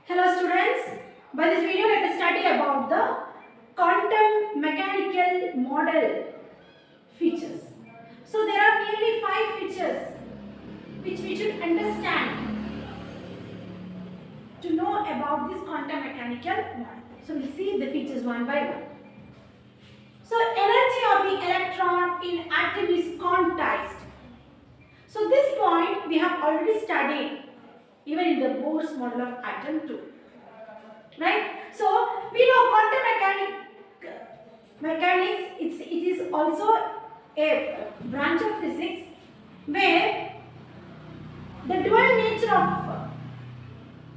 Hello students, by this video let us study about the quantum mechanical model features. So there are nearly 5 features which we should understand to know about this quantum mechanical model. So we'll see the features one by one. So energy of the electron in atom is quantized. So this point we have already studied even in the Bohr's model of atom too. Right? So we know quantum mechanics it is also a branch of physics where the dual nature of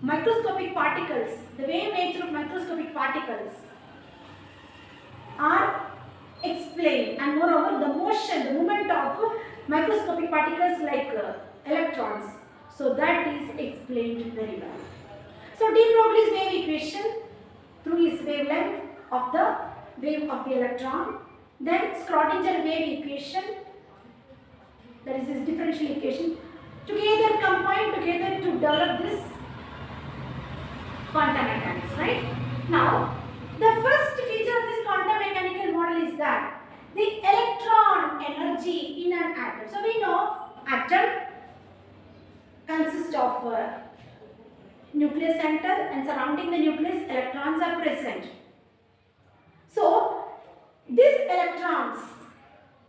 microscopic particles, the wave nature of microscopic particles are explained, and moreover the movement of microscopic particles like electrons, so that is explained very well. So de Broglie's wave equation through his wavelength of the wave of the electron, then Schrodinger wave equation, that is his differential equation, together combined together to develop this quantum mechanics, right? Now, the first feature of this quantum mechanical model is that the electron energy in an atom. So we know atom consists of nucleus center, and surrounding the nucleus electrons are present. So this electrons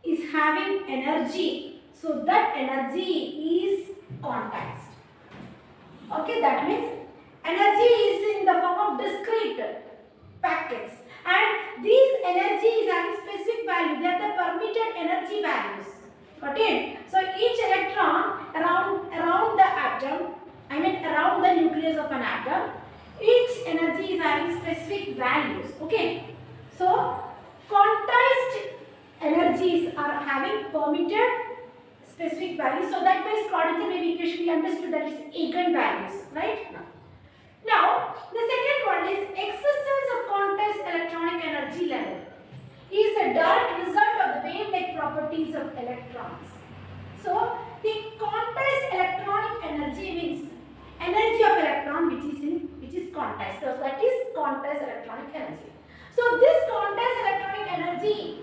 is having energy, so that energy is quantized. Okay, that means energy is in the form of discrete packets, and these energy is having specific value. They are the permitted energy values. Got it? So each electron around the atom, around the nucleus of an atom, each energy is having specific values. Okay. So quantized energies are having permitted specific values. So that by Schrodinger wave equation we understood that is eigenvalues, right? Now the second one is existence of quantized electronic energy level is a direct result of the wave-like properties of electrons. So the quantized electronic energy means energy of electron which is quantized. So that is quantized electronic energy. So this quantized electronic energy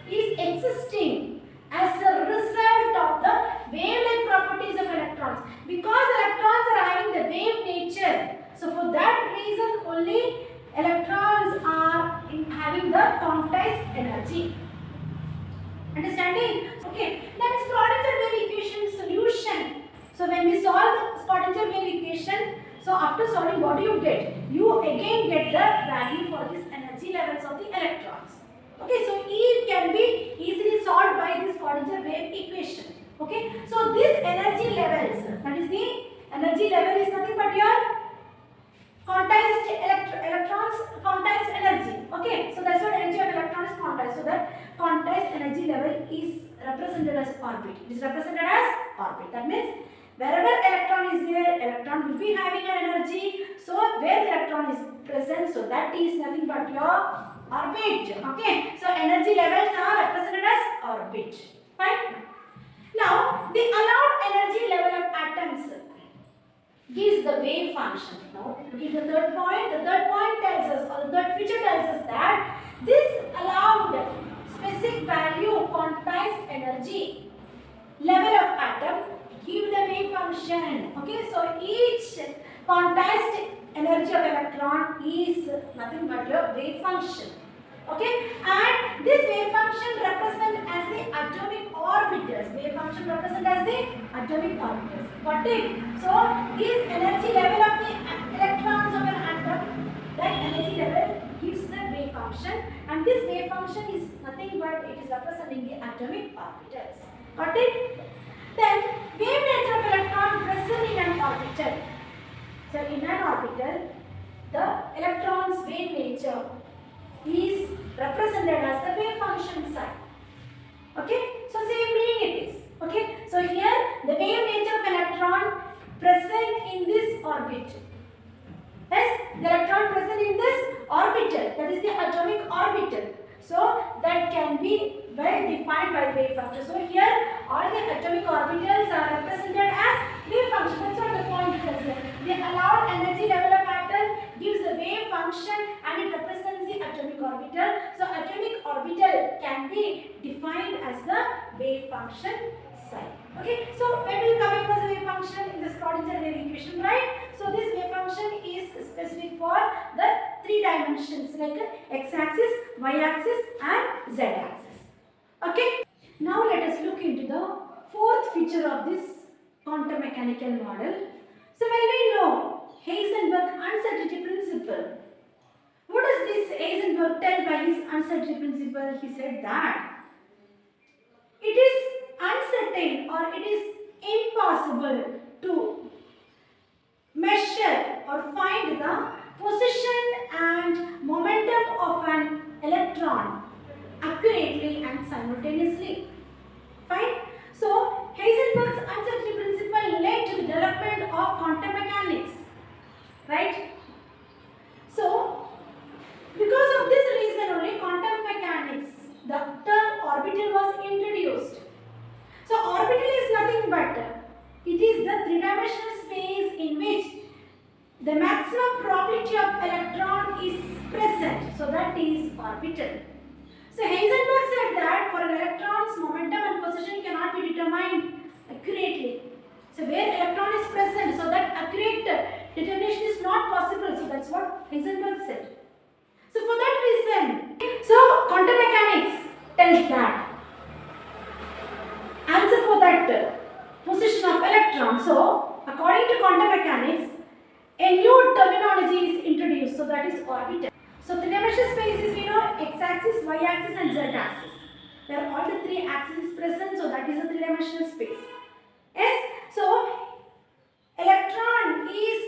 is existing as a result of the wave-like properties of electrons. Because electrons are having the wave nature, so for that reason only electrons are having the quantized energy. Understanding? Okay. Then Schrodinger wave equation solution. So when we solve the Schrodinger wave equation, so after solving, what do you get? You again get the value for these energy levels of the electrons. Okay. So E can be easily solved by this Schrodinger wave equation. Okay. So these energy levels, that is the energy level is nothing but your quantized electrons, quantized energy. Okay, so that's what energy of electron is quantized. So that quantized energy level is represented as orbit. It is represented as orbit. That means wherever electron is there, electron will be having an energy. So where the electron is present, so that is nothing but your orbit. Okay, so energy levels are represented as orbit. Fine. Now the allowed energy level of atoms gives the wave function. Now, look at the third point. The third point tells us, or the third feature tells us that this allowed specific value quantized energy level of atom give the wave function. Okay, so each quantized energy of electron is nothing but your wave function. Okay, and this wave function represent as the atomic orbitals. Wave function represent as the atomic orbitals. Got it? So this energy level of the electrons of an atom, that energy level gives the wave function, and this wave function is nothing but it is representing the atomic orbitals. Got it? Then wave nature of electron present in an orbital. So in an orbital, the electron's wave nature is represented as the wave function side. Okay, so same meaning it is. Okay, so here the wave nature of electron present in this orbit. Yes, the electron present in this orbital, that is the atomic orbital. So that can be well defined by wave function. So here all the atomic orbitals are represented as wave function. That's what the point is. The allowed energy level of atom function and it represents the atomic orbital. So atomic orbital can be defined as the wave function psi. Okay, so where do you come across the wave function? In the Schrodinger wave equation, right? So this wave function is specific for the three dimensions like x-axis, y-axis and z-axis. Okay, now let us look into the fourth feature of this quantum mechanical model. So when we know Heisenberg uncertainty principle, what does this Heisenberg tell by his uncertainty principle? He said that it is uncertain or it is impossible to measure or find the position and momentum of an electron accurately and simultaneously. Fine. So Heisenberg's uncertainty principle led to the development of quantum mechanics. Right? So because of this reason only quantum mechanics, the term orbital was introduced. So orbital is nothing but it is the three-dimensional space in which the maximum probability of electron is present. So that is orbital. So Heisenberg said that for an electron's momentum and position cannot be determined accurately. So where electron is present, so that accurate determination is not possible. So that's what Heisenberg said. So for that reason, so quantum mechanics tells that answer for that position of electron. So according to quantum mechanics, a new terminology is introduced. So that is orbital. So three-dimensional space is, we know, x-axis, y-axis and z-axis. Where all the three axes is present, so that is a three-dimensional space. Yes, so electron is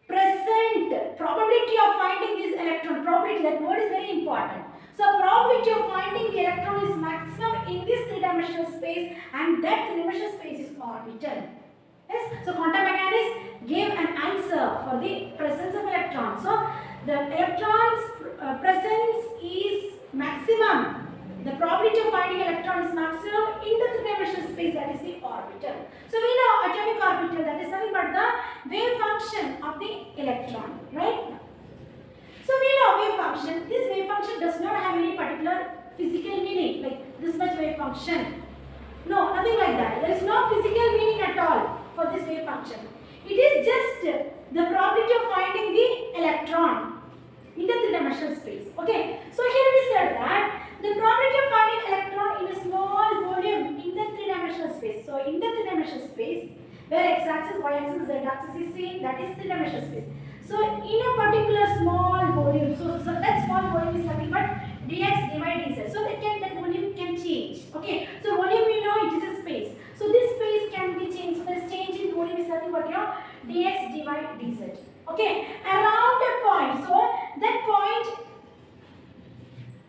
present. Probability of finding this electron, probability, that word is very important. So probability of finding the electron is maximum in this three-dimensional space and that three-dimensional space is orbital. Yes, so quantum mechanics gave an answer for the presence of electron. So the electron's presence is maximum. The probability of finding electron is maximum in the three-dimensional space, that is the orbital. So we know atomic orbital, that is nothing but the wave function of the electron, right? So we know wave function. This wave function does not have any particular physical meaning, like this much wave function. No, nothing like that. There is no physical meaning at all for this wave function. It is just the probability of finding the electron in the three-dimensional space. Okay. So here we said that the probability of finding electron in a small volume in the three-dimensional space. So in the three-dimensional space, where x-axis, y-axis, z-axis is seen, that is three-dimensional space. So in a particular small volume, so that small volume is nothing but dx, dy, dz. So that volume can change. Okay. So volume we know it is a space. So this space can be changed. So this change in volume is nothing but your dx, dy, dz. Okay. Around a point. So that point,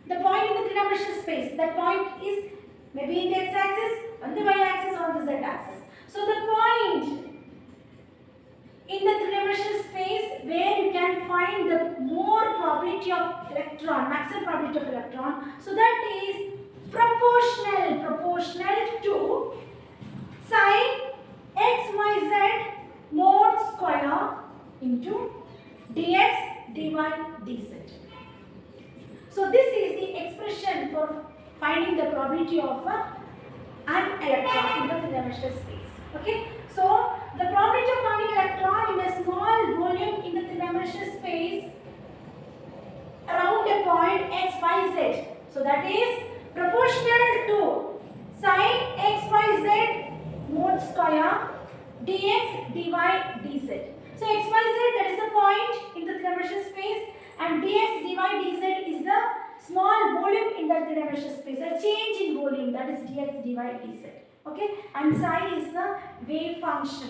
the point in the three-dimensional space, that point is maybe in the x-axis, on the y-axis or on the z-axis. So the point in the three-dimensional space where you can find the more probability of electron, maximum probability of electron. So that is proportional to sine xyz mod square into dx, dy, dz. So this is the expression for finding the probability of an electron in the three-dimensional space. Okay. So the probability of finding electron in a small volume in the three-dimensional space around a point x, y, z. So that is proportional to sine x, y, z mod square dx, dy, dz. So x, y, z, that is the point in the three-dimensional space, and dx, dy, dz is the small volume in that three-dimensional space. A change in volume, that is dx, dy, dz. Okay, and psi is the wave function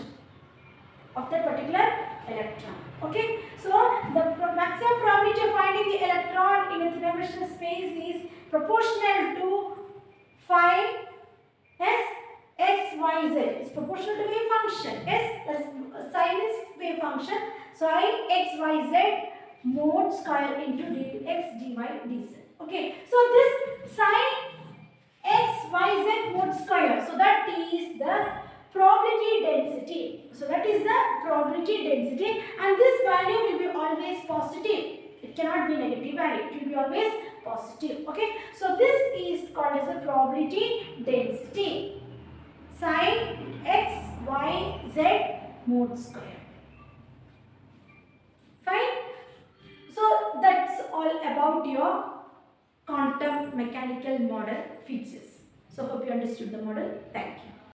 of that particular electron. Okay, so the maximum probability of finding the electron in a three-dimensional space is proportional to phi s x, y, z. It's proportional to wave function. S sine is wave function. So I x, y, z mod square into dx, dy, dz. Okay, so this sine x, y, z mod square. So that is the probability density. So that is the probability density, and this value will be always positive. It It cannot be negative value. It will be always positive. Okay. So this is called as a probability density. Sin x, y, z mod square. Fine. So that's all about your quantum mechanical model features. So hope you understood the model. Thank you.